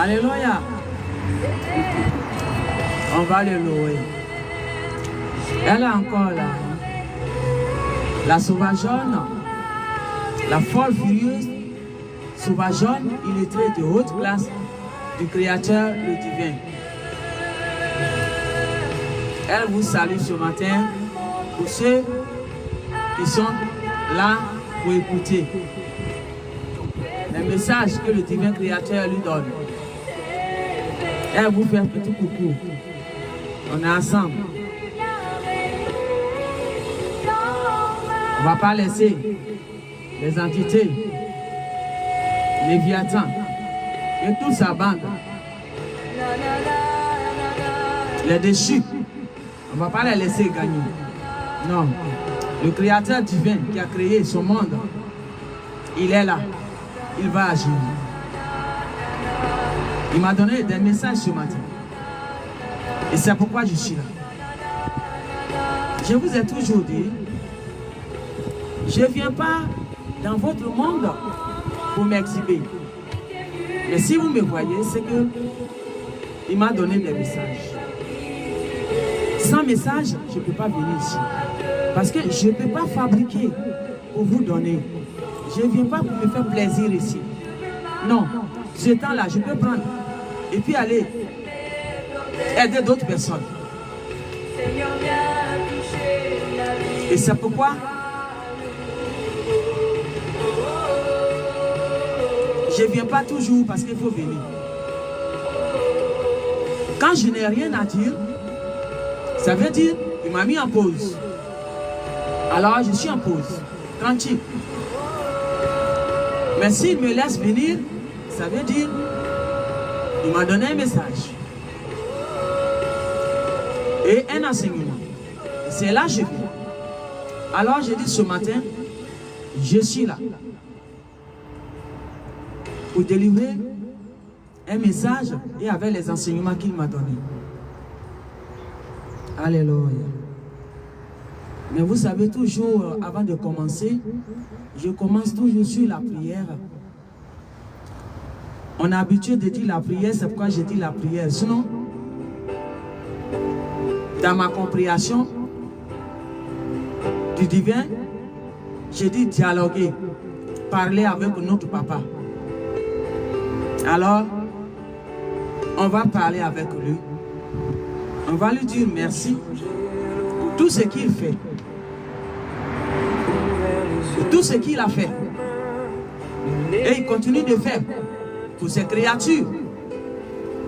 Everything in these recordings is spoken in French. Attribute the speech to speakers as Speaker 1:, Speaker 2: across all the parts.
Speaker 1: Alléluia. On va le louer. Elle est encore là. La sauvageonne, la folle furieuse, sauvageonne, il est très de haute classe du Créateur, le divin. Elle vous salue ce matin pour ceux qui sont là pour écouter les messages que le divin Créateur lui donne. Elle vous fait un petit coucou. On est ensemble. On ne va pas laisser les entités, Léviathan et toute sa bande, les déchus, on ne va pas les laisser gagner. Non. Le Créateur divin qui a créé ce monde, il est là. Il va agir. Il m'a donné des messages ce matin. Et c'est pourquoi je suis là. Je vous ai toujours dit, je ne viens pas dans votre monde pour m'exhiber. Mais si vous me voyez, c'est que il m'a donné des messages. Sans message, je ne peux pas venir ici. Parce que je ne peux pas fabriquer pour vous donner. Je ne viens pas pour me faire plaisir ici. Non, ce temps-là, je peux prendre et puis aller aider d'autres personnes. Et c'est pourquoi je ne viens pas toujours parce qu'il faut venir. Quand je n'ai rien à dire, ça veut dire qu'il m'a mis en pause. Alors je suis en pause, tranquille. Mais s'il me laisse venir, ça veut dire qu'il m'a donné un message. Et un enseignement. C'est là que je viens. Alors j'ai dit ce matin, je suis là. Pour délivrer un message et avec les enseignements qu'il m'a donnés. Alléluia. Mais vous savez, toujours avant de commencer, je commence toujours sur la prière. On a habitué de dire la prière, c'est pourquoi je dis la prière. Sinon, dans ma compréhension du divin, je dis dialoguer, parler avec notre papa. Alors, on va parler avec lui. On va lui dire merci pour tout ce qu'il fait. Pour tout ce qu'il a fait. Et il continue de faire pour ses créatures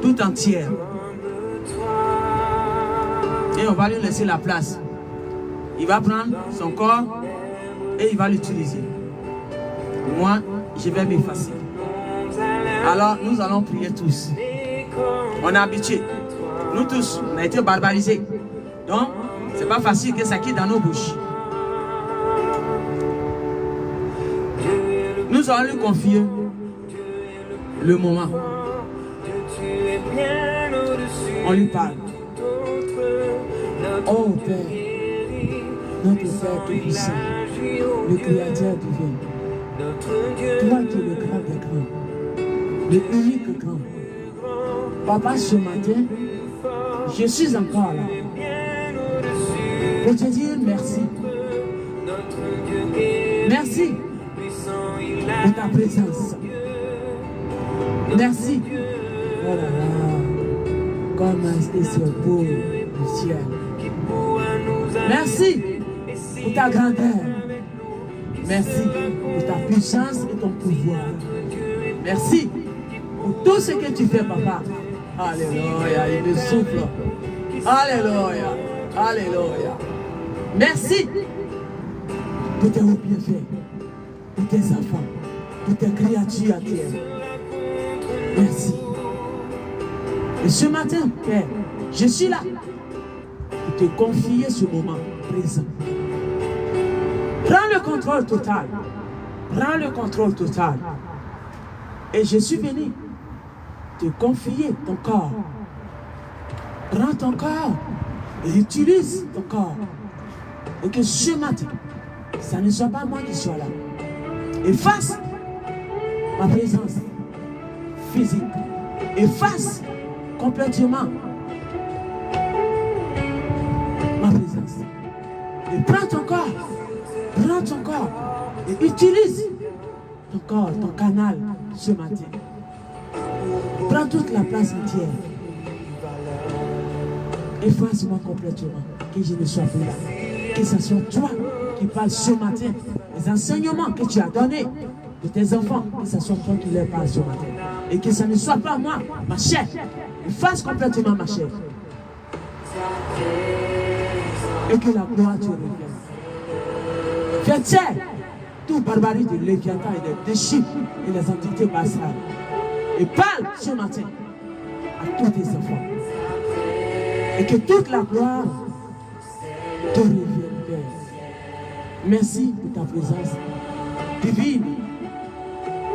Speaker 1: tout entières. Et on va lui laisser la place. Il va prendre son corps et il va l'utiliser. Moi, je vais m'effacer. Alors, nous allons prier tous. On est habitués. Nous tous, on a été barbarisés. Donc, c'est pas facile que ça quitte dans nos bouches. Nous allons lui confier le moment. On lui parle. Oh Père, notre Père tout-puissant, le Créateur divin, toi qui es le grand des grands, le unique grand. Papa, ce matin, je suis encore là pour te dire merci. Merci pour ta présence. Merci. Oh là là, comme c'est beau le ciel. Merci pour ta grandeur. Merci pour ta puissance et ton pouvoir. Merci pour tout ce que tu fais, papa. Alléluia, il me souffle. Alléluia, alléluia. Merci pour tes bienfaits, pour tes enfants, pour tes créatures à terre. Merci. Et ce matin, Père, je suis là pour te confier ce moment présent. Prends le contrôle total. Prends le contrôle total. Et je suis venu te confier ton corps. Prends ton corps et utilise ton corps. Et que ce matin, ça ne soit pas moi qui sois là. Efface ma présence physique efface complètement ma présence. Et prends ton corps et utilise ton corps, ton canal ce matin. Prends toute la place entière. Efface-moi complètement, que je ne sois plus là. Que ce soit toi qui parles ce matin, les enseignements que tu as donnés de tes enfants, que ce soit toi qui les parles ce matin. Et que ce ne soit pas moi, ma chair. Efface complètement ma chair. Et que la gloire te revienne. Fais taire toute barbarie de Léviathan et des déchets et les entités bassales. Et parle ce matin à tous tes enfants. Et que toute la gloire te revienne, Père. Merci pour ta présence divine,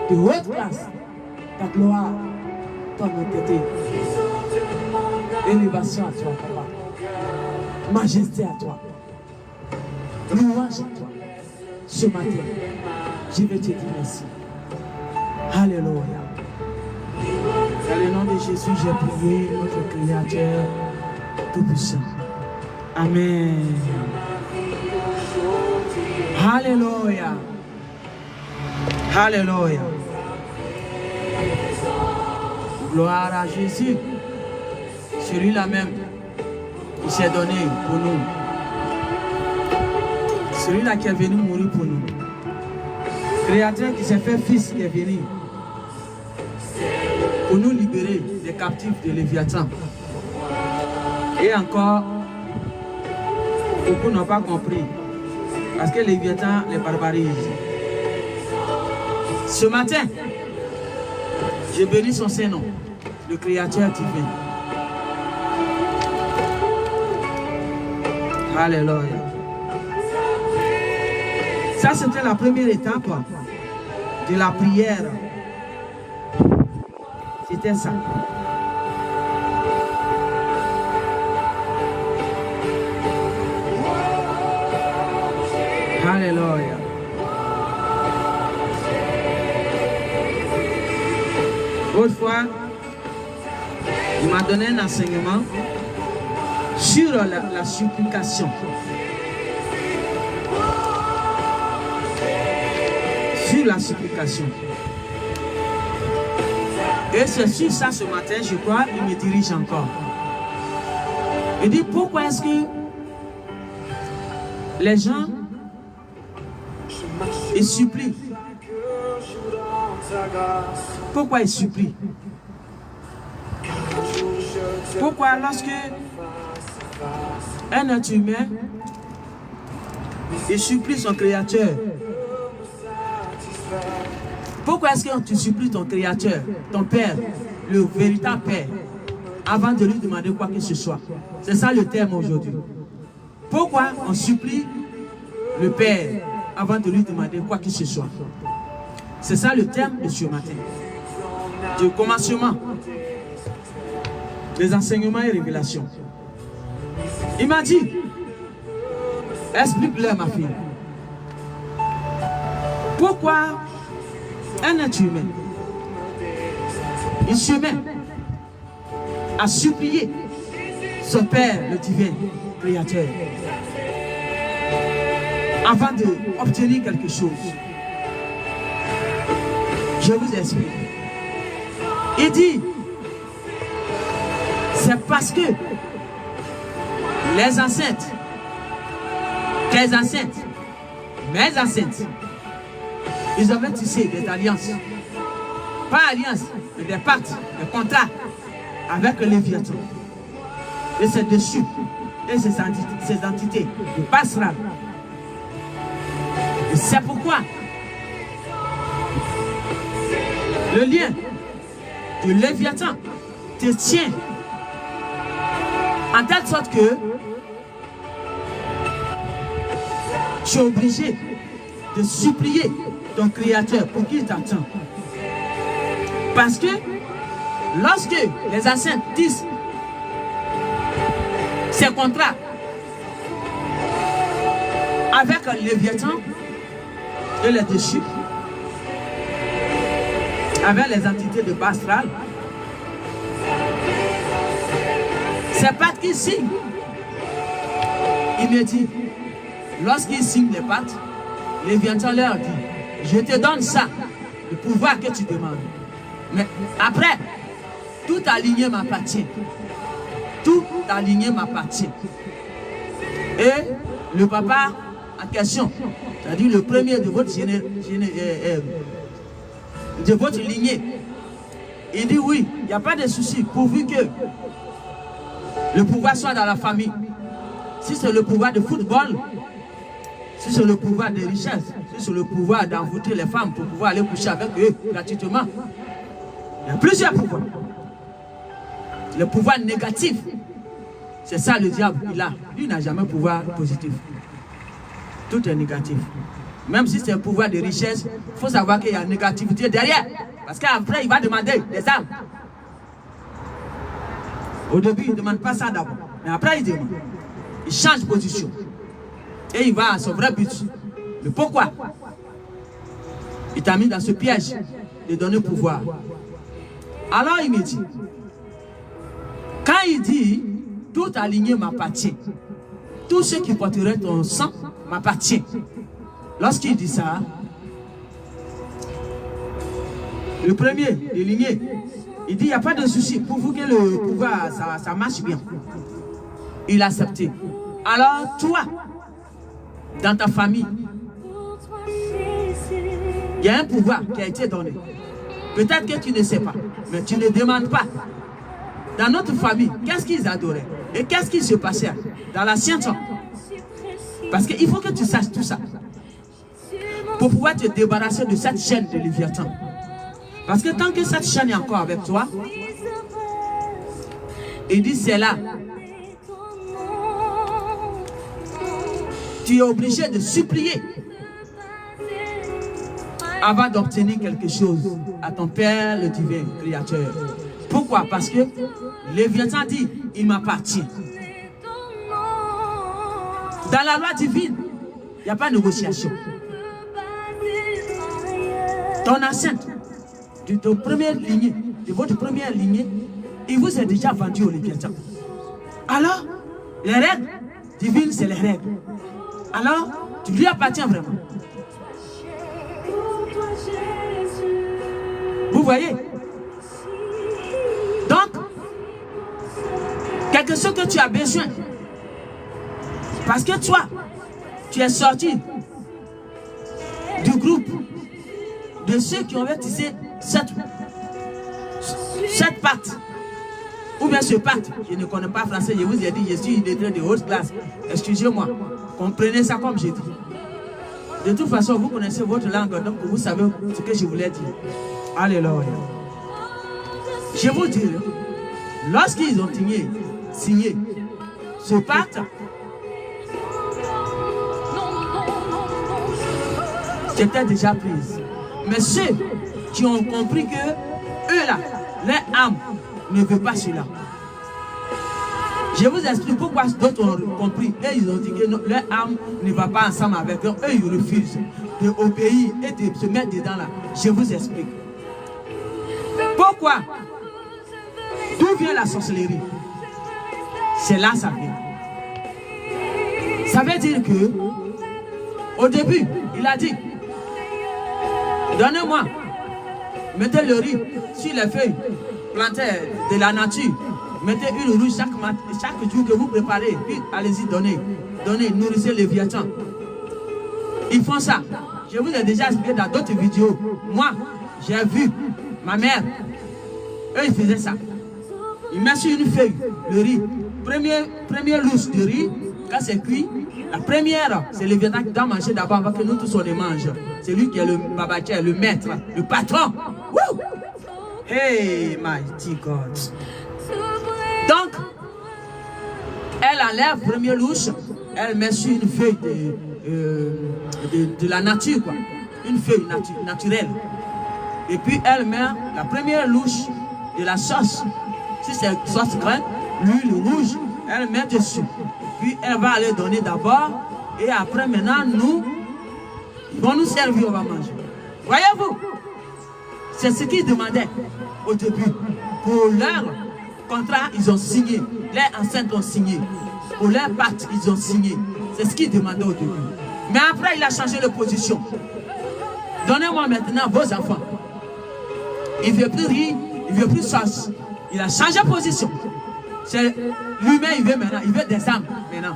Speaker 1: de haute classe, ta gloire, ton honnêteté. Élévation à toi, Papa. Majesté à toi. Louange à toi. Ce matin, je vais te dire merci. Alléluia. Dans le nom de Jésus, j'ai prié notre Créateur Tout-Puissant. Amen. Alléluia. Alléluia. Gloire à Jésus. Celui-là même qui s'est donné pour nous. Celui-là qui est venu mourir pour nous. Créateur qui s'est fait fils qui est venu pour nous libérer des captifs de Léviathan. Et encore, beaucoup n'ont pas compris. Parce que Léviathan les barbarise. Ce matin, je bénis son Saint-Nom, le Créateur divin. Alléluia. Ça, c'était la première étape de la prière. C'était ça. Alléluia. Autrefois, il m'a donné un enseignement sur la supplication. Sur la supplication. Et c'est sur ça ce matin, je crois, il me dirige encore. Il dit, pourquoi est-ce que les gens, ils supplient? Pourquoi ils supplient? Pourquoi lorsque un être humain, il supplie son Créateur? Pourquoi est-ce que tu supplies ton Créateur, ton Père, le véritable Père, avant de lui demander quoi que ce soit? C'est ça le terme aujourd'hui. Pourquoi on supplie le Père avant de lui demander quoi que ce soit? C'est ça le terme de ce matin. Du commencement des enseignements et révélations. Il m'a dit, explique-leur ma fille. Pourquoi un être humain, il se met à supplier son Père, le divin Créateur, avant d'obtenir quelque chose? Je vous explique. Il dit, c'est parce que les enceintes, tes enceintes, mes enceintes, ils avaient tissé des alliances. Pas alliances, mais des pactes, des contrats avec le Léviathan. Et c'est dessus, et ces entités de passeront. Et c'est pourquoi le lien de Léviathan te tient en telle sorte que tu es obligé de supplier ton Créateur pour qu'il t'attende. Parce que lorsque les anciens disent ces contrats avec le Léviathan et les déchus, avec les entités de bas astral, Ces pattes qui signent. Il me dit, lorsqu'il signe les pattes, les Léviathan leur dit, je te donne ça, le pouvoir que tu demandes. Mais après, tout aligné m'appartient. Tout aligné m'appartient. Et le papa en question, c'est-à-dire le premier de votre lignée, il dit oui, il n'y a pas de souci, pourvu que le pouvoir soit dans la famille. Si c'est le pouvoir de football, si c'est le pouvoir des richesses, si c'est le pouvoir d'envoûter les femmes pour pouvoir aller coucher avec eux gratuitement, il y a plusieurs pouvoirs. Le pouvoir négatif, c'est ça le diable, il a. Lui n'a jamais pouvoir positif. Tout est négatif. Même si c'est un pouvoir de richesse, il faut savoir qu'il y a une négativité derrière. Parce qu'après, il va demander des âmes. Au début, il ne demande pas ça d'abord. Mais après, il demande. Il change de position. Et il va à son vrai but. Mais pourquoi? Il t'a mis dans ce piège de donner pouvoir. Alors il me dit, quand il dit, tout aligné m'appartient, tout ce qui porterait ton sang m'appartient. Lorsqu'il dit ça, le premier, le ligné, il dit, il n'y a pas de souci, pour vous que le pouvoir, ça marche bien. Il a accepté. Alors toi, dans ta famille, il y a un pouvoir qui a été donné. Peut-être que tu ne sais pas, mais tu ne demandes pas. Dans notre famille, qu'est-ce qu'ils adoraient? Et qu'est-ce qui se passait dans l'ancien temps? Parce qu'il faut que tu saches tout ça. Pour pouvoir te débarrasser de cette chaîne de Léviathan. Parce que tant que cette chaîne est encore avec toi, il dit c'est là. Tu es obligé de supplier avant d'obtenir quelque chose à ton Père le divin créateur. Pourquoi? Parce que Léviathan dit, il m'appartient. Dans la loi divine, il n'y a pas de négociation. Ton enceinte, de ton première lignée, de votre première lignée, il vous est déjà vendu au Léviathan. Alors, les règles divines, c'est les règles. Alors, tu lui appartiens vraiment. Vous voyez? Donc, quelque chose que tu as besoin. Parce que toi, tu es sorti du groupe de ceux qui ont tissé cette patte. Ou bien ce pacte. Je ne connais pas français, je vous ai dit, je suis illettré de haute classe. Excusez-moi. Comprenez ça comme j'ai dit. De toute façon, vous connaissez votre langue, donc vous savez ce que je voulais dire. Alléluia. Je vous dis, lorsqu'ils ont signé ce pacte, c'était déjà prise. Mais ceux qui ont compris que eux là, leur âme ne veut pas cela. Je vous explique pourquoi d'autres ont compris. Et ils ont dit que non, leur âme ne va pas ensemble avec eux. Eux, ils refusent d'obéir et de se mettre dedans là. Je vous explique. Pourquoi? D'où vient la sorcellerie? C'est là ça vient. Ça veut dire que, au début, il a dit, donnez-moi, mettez le riz sur les feuilles, plantez de la nature, mettez une rouge chaque jour que vous préparez, puis allez-y, donnez, nourrissez les Léviathan. Ils font ça. Je vous ai déjà expliqué dans d'autres vidéos. Moi, j'ai vu ma mère, eux ils faisaient ça. Ils mettent sur une feuille le riz. Première louche de riz, quand c'est cuit, la première, c'est le Léviathan qui doit manger d'abord avant que nous tous on les mange. C'est lui qui est le babatia, le maître, le patron. Woo! Hey, mighty God. Donc, elle enlève première louche, elle met sur une feuille de la nature, quoi. Une feuille naturelle. Et puis elle met la première louche de la sauce. Si c'est sauce graine, l'huile rouge, elle met dessus. Puis elle va aller donner d'abord. Et après maintenant, ils vont nous servir, on va manger. Voyez-vous? C'est ce qu'ils demandaient au début. Pour leur contrat, ils ont signé. Les enceintes ont signé. Pour leur pacte, ils ont signé. C'est ce qu'ils demandaient au début. Mais après, il a changé de position. Donnez-moi maintenant vos enfants. Il ne veut plus riz, il ne veut plus sauce. Il a changé de position. Lui-même, il veut maintenant, il veut des âmes maintenant.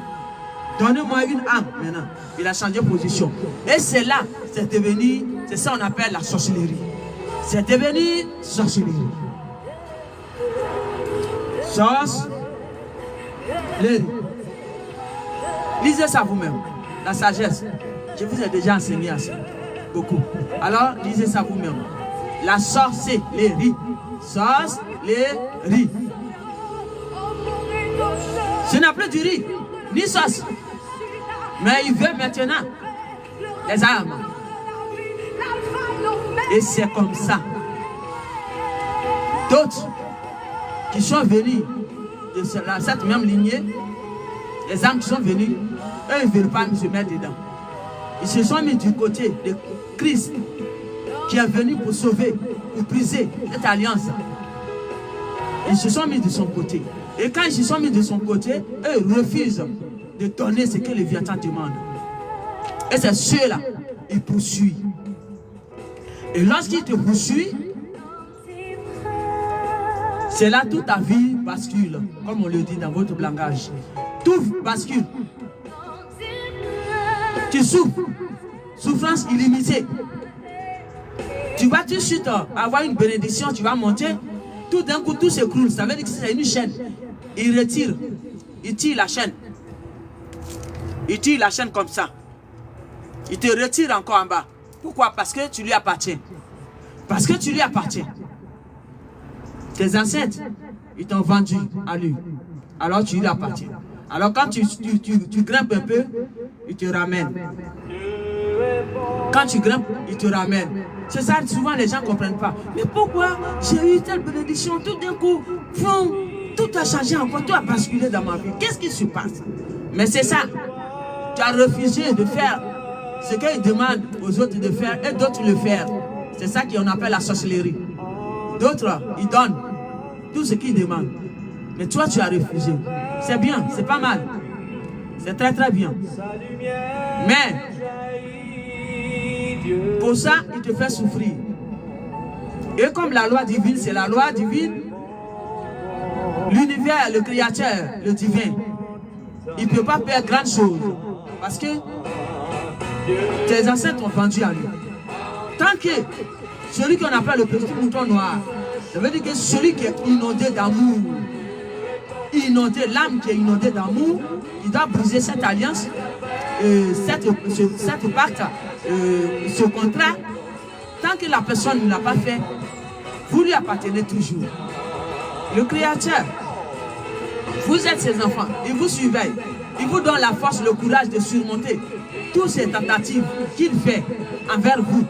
Speaker 1: Donnez-moi une âme maintenant. Il a changé de position. Et c'est là, c'est devenu, c'est ça qu'on appelle la sorcellerie. C'est devenu sorcellerie. Sorcellerie. Lisez ça vous-même. La sagesse. Je vous ai déjà enseigné à ça. Beaucoup. Alors, lisez ça vous-même. La sorcellerie. Sorcellerie. Ce n'est plus du riz, ni sauce. Mais il veut maintenant les armes. Et c'est comme ça. D'autres qui sont venus de cette même lignée, les âmes qui sont venus, eux, ils ne veulent pas se mettre dedans. Ils se sont mis du côté de Christ qui est venu pour sauver, pour briser cette alliance. Ils se sont mis de son côté. Et quand ils se sont mis de son côté, eux refusent de donner ce que le Léviathan demande. Et c'est ceux-là, ils poursuivent. Et lorsqu'ils te poursuivent, c'est là toute ta vie bascule, comme on le dit dans votre langage. Tout bascule. Tu souffres, souffrance illimitée. Tu vas tout de suite avoir une bénédiction, tu vas monter. Tout d'un coup, tout s'écroule. Ça veut dire que c'est une chaîne. Il retire. Il tire la chaîne. Il tire la chaîne comme ça. Il te retire encore en bas. Pourquoi? Parce que tu lui appartiens. Parce que tu lui appartiens. Tes ancêtres, ils t'ont vendu à lui. Alors tu lui appartiens. Alors quand tu grimpes un peu, il te ramène. Quand tu grimpes, il te ramène. C'est ça, souvent les gens ne comprennent pas. Mais pourquoi j'ai eu telle bénédiction, tout d'un coup, tout a changé encore, tout a basculé dans ma vie. Qu'est-ce qui se passe? Mais c'est ça. Tu as refusé de faire ce qu'ils demandent aux autres de faire et d'autres le faire. C'est ça qu'on appelle la sorcellerie. D'autres, ils donnent tout ce qu'ils demandent. Mais toi, tu as refusé. C'est bien, c'est pas mal. C'est très très bien. Mais, pour ça, il te fait souffrir. Et comme la loi divine, c'est la loi divine, l'univers, le créateur, le divin, il ne peut pas faire grande chose. Parce que tes ancêtres ont vendu à lui. Tant que celui qu'on appelle le petit mouton noir, ça veut dire que celui qui est inondé d'amour, l'âme qui est inondée d'amour, il doit briser cette alliance, cette pacte, ce contrat. Tant que la personne ne l'a pas fait, vous lui appartenez toujours. Le Créateur, vous êtes ses enfants, il vous surveille, il vous donne la force, le courage de surmonter toutes ces tentatives qu'il fait envers vous.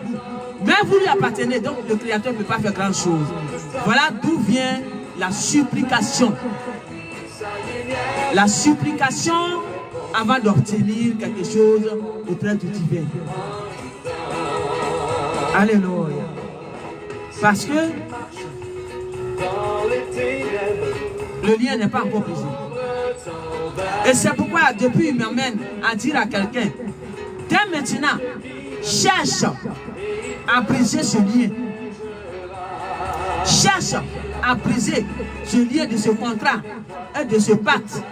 Speaker 1: Mais vous lui appartenez, donc le Créateur ne peut pas faire grand chose. Voilà d'où vient la supplication. La supplication avant d'obtenir quelque chose auprès du divin. Alléluia. Parce que le lien n'est pas encore brisé. Et c'est pourquoi depuis il m'amène à dire à quelqu'un, dès maintenant, cherche à briser ce lien. Cherche à briser ce lien de ce contrat et de ce pacte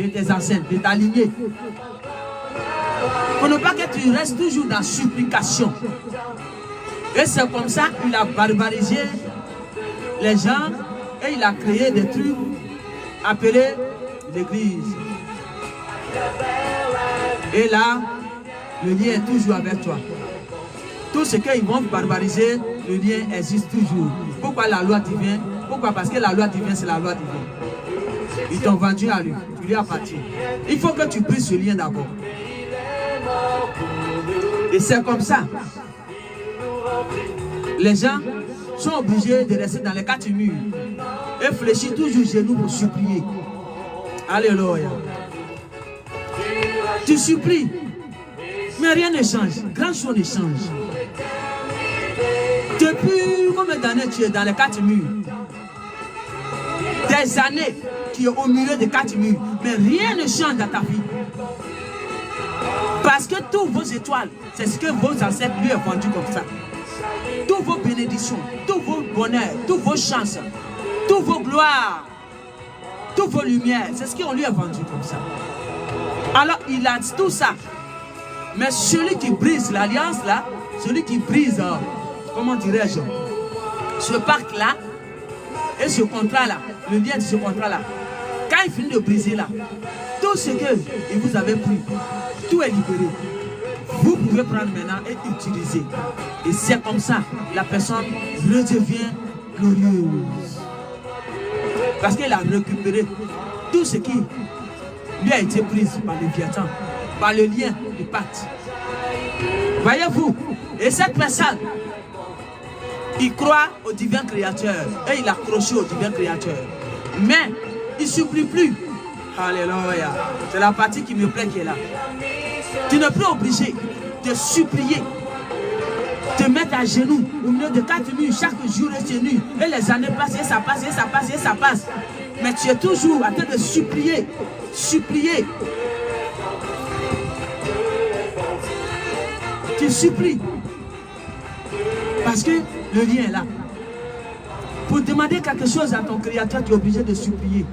Speaker 1: de tes ancêtres, de ta lignée. Pour ne pas que tu restes toujours dans la supplication. Et c'est comme ça qu'il a barbarisé les gens et il a créé des trucs appelés l'église. Et là, le lien est toujours avec toi. Tout ce qu'ils vont barbariser, le lien existe toujours. Pourquoi la loi divine? Pourquoi? Parce que la loi divine, c'est la loi divine. Ils t'ont vendu à lui, tu lui appartiens. Il faut que tu brises ce lien d'abord. Et c'est comme ça. Les gens sont obligés de rester dans les quatre murs et fléchir toujours genoux pour supplier. Alléluia. Tu supplies, mais rien ne change. Grand chose ne change. Depuis combien d'années tu es dans les quatre murs? des années, tu es au milieu de 4 murs, mais rien ne change dans ta vie. Parce que tous vos étoiles, c'est ce que vos ancêtres lui ont vendu comme ça. Toutes vos bénédictions, tous vos bonheurs, toutes vos chances, toutes vos gloires, toutes vos lumières, c'est ce qu'on lui a vendu comme ça. Alors il a tout ça. Mais celui qui brise l'alliance là, celui qui brise, comment dirais-je, ce pacte là, et ce contrat là, le lien de ce contrat là, quand il finit de briser là, tout ce que vous avez pris, tout est libéré. Vous pouvez prendre maintenant et utiliser. Et c'est comme ça, la personne redevient glorieuse. Parce qu'elle a récupéré tout ce qui lui a été pris par le Léviathan, par le lien du pacte. Voyez-vous, et cette personne, il croit au divin créateur et il accroche au divin créateur. Mais il ne supplie plus. Alléluia. C'est la partie qui me plaît qui est là. Tu n'es plus obligé de supplier, te mettre à genoux au milieu de 4 murs chaque jour et ces nuits. Et les années passent et ça passe et ça passe et ça passe. Mais tu es toujours en train de supplier, supplier. Tu supplies. Parce que le lien est là. Pour demander quelque chose à ton créateur, tu es obligé de supplier.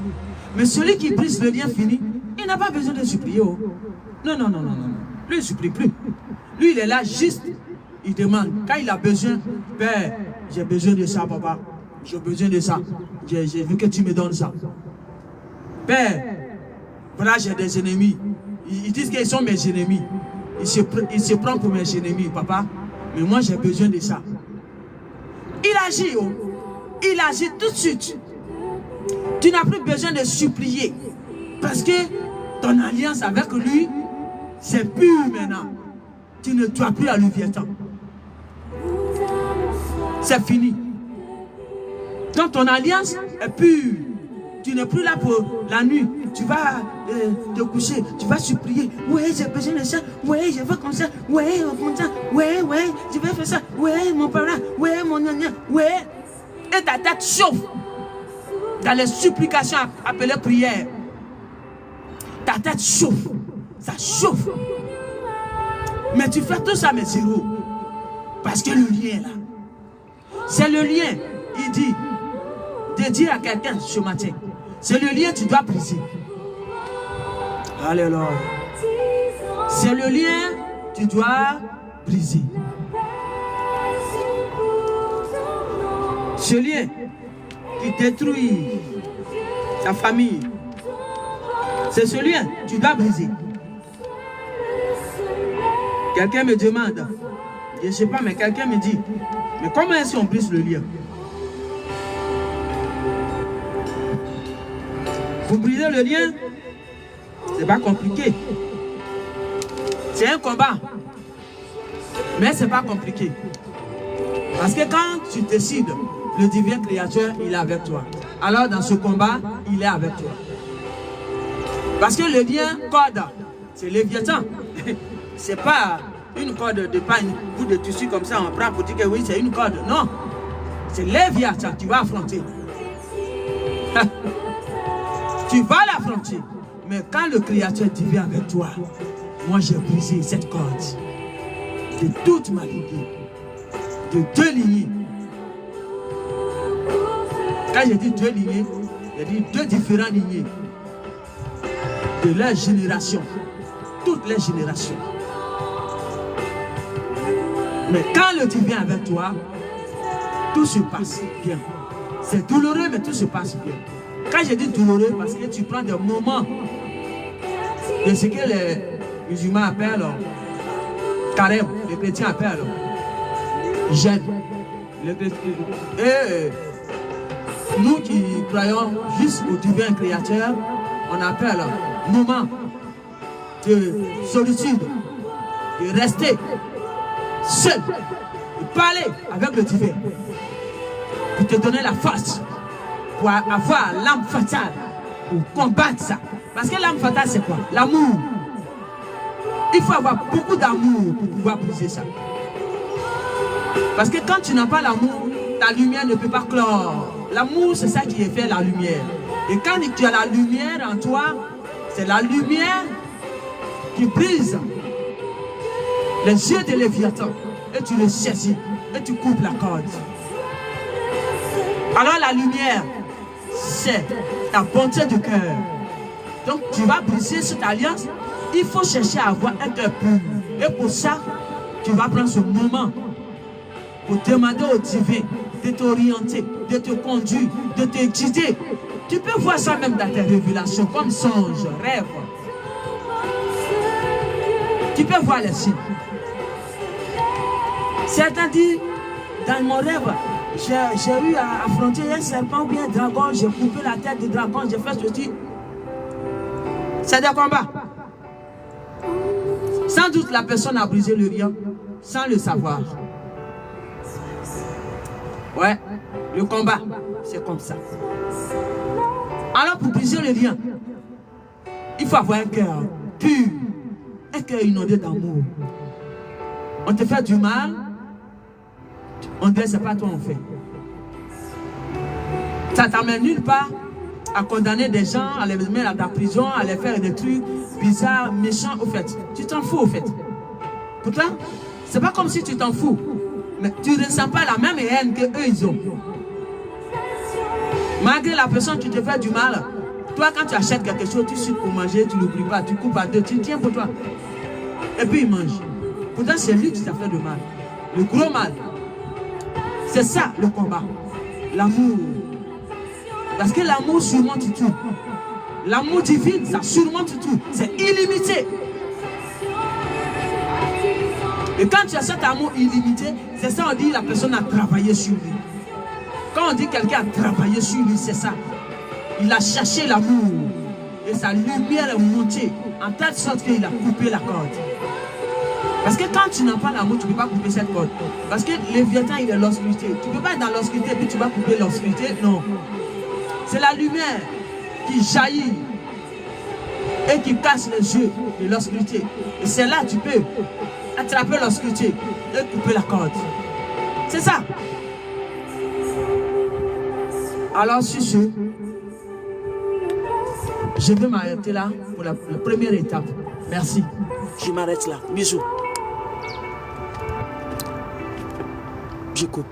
Speaker 1: Mais celui qui brise le lien fini, il n'a pas besoin de supplier. Oh. Non, non, non, non, non. Lui, il ne supplie plus. Lui, il est là juste, il demande. Quand il a besoin, Père, j'ai besoin de ça, papa. J'ai besoin de ça. J'ai vu que tu me donnes ça. Père, voilà, j'ai des ennemis. Ils disent qu'ils sont mes ennemis. Ils se prennent pour mes ennemis, papa. Mais moi, j'ai besoin de ça. Il agit, oh. Il agit tout de suite. Tu n'as plus besoin de supplier. Parce que ton alliance avec lui, c'est pur maintenant. Tu ne dois plus à Léviathan. C'est fini. Donc ton alliance est pure. Tu n'es plus là pour la nuit. Tu vas te coucher. Tu vas supplier. Ouais, j'ai besoin de ça. Ouais, je veux comme ça. Ouais, comme ça. Ouais, ouais, je vais faire ça. Ouais, mon parent. Ouais, mon nana. Ouais. Et ta tête chauffe. Dans les supplications appelées prières. Ta tête chauffe. Ça chauffe. Mais tu fais tout ça, mais zéro. Parce que le lien est là. C'est le lien. Il dit de dire à quelqu'un ce matin. C'est le lien que tu dois briser. Alléluia. C'est le lien que tu dois briser. Ce lien qui détruit ta famille. C'est ce lien que tu dois briser. Quelqu'un me demande, je ne sais pas, mais quelqu'un me dit, mais comment est-ce qu'on brise le lien? Pour briser le lien, c'est pas compliqué. C'est un combat, mais c'est pas compliqué. Parce que quand tu décides, le divin créateur, il est avec toi. Alors dans ce combat, il est avec toi. Parce que le lien corde, c'est Léviathan. C'est pas une corde de pain, ou de tissu comme ça, on prend pour dire que oui, c'est une corde. Non, c'est Léviathan, tu vas affronter. Tu vas l'affronter. Mais quand le créateur divin avec toi, moi j'ai brisé cette corde de toute ma lignée, de 2 lignées. Quand j'ai dit 2 lignées, j'ai dit 2 différentes lignées de leur génération, toutes les générations. Mais quand le divin est avec toi, tout se passe bien. C'est douloureux, mais tout se passe bien. Quand je dis douloureux, parce que tu prends des moments de ce que les musulmans appellent carême, les chrétiens appellent jeûne. Et nous qui croyons juste au divin créateur, on appelle moment de solitude, de rester seul, de parler avec le divin, pour te donner la force, pour avoir l'âme fatale, pour combattre ça. Parce que l'âme fatale, c'est quoi? L'amour. Il faut avoir beaucoup d'amour pour pouvoir briser ça. Parce que quand tu n'as pas l'amour, ta lumière ne peut pas clore. L'amour, c'est ça qui est fait la lumière. Et quand tu as la lumière en toi, c'est la lumière qui brise les yeux de Léviathan. Et tu le saisis. Et tu coupes la corde. Alors la lumière, c'est ta bonté de cœur. Donc tu vas briser cette alliance. Il faut chercher à avoir un cœur pur. Et pour ça, tu vas prendre ce moment pour demander au divin de t'orienter, de te conduire, de te guider. Tu peux voir ça même dans tes révélations, comme songe, rêve. Tu peux voir les signes. Certains disent, dans mon rêve, j'ai eu à affronter un serpent ou bien un dragon, j'ai coupé la tête du dragon, j'ai fait ceci. C'est des combats. Sans doute la personne a brisé le lion sans le savoir. Ouais, le combat, c'est comme ça. Alors pour briser le lien, il faut avoir un cœur pur, un cœur inondé d'amour. On te fait du mal, on dit c'est pas toi on fait. Ça t'amène nulle part à condamner des gens, à les mettre dans la prison, à les faire des trucs bizarres, méchants au fait. Tu t'en fous au fait. Pourtant, c'est pas comme si tu t'en fous. Mais tu ne ressens pas la même haine qu'eux ils ont. Malgré la personne qui te fait du mal, toi quand tu achètes quelque chose, tu suites pour manger, tu n'oublies pas, tu coupes à deux, tu tiens pour toi. Et puis il mange. Pourtant c'est lui qui t'a fait du mal. Le gros mal. C'est ça le combat. L'amour. Parce que l'amour surmonte tout. L'amour divin, ça surmonte tout. C'est illimité. Et quand tu as cet amour illimité, c'est ça on dit la personne a travaillé sur lui. Quand on dit quelqu'un a travaillé sur lui, c'est ça. Il a cherché l'amour. Et sa lumière est montée en telle sorte qu'il a coupé la corde. Parce que quand tu n'as pas l'amour, tu ne peux pas couper cette corde. Parce que le Léviathan, il est l'obscurité. Tu ne peux pas être dans l'obscurité et puis tu vas couper l'obscurité. Non. C'est la lumière qui jaillit et qui casse les yeux de l'obscurité. Et c'est là que tu peux attraper l'obscurité et couper la corde. C'est ça. Alors sur ce, je vais m'arrêter là pour la première étape. Merci. Je m'arrête là. Bisous. Je coupe.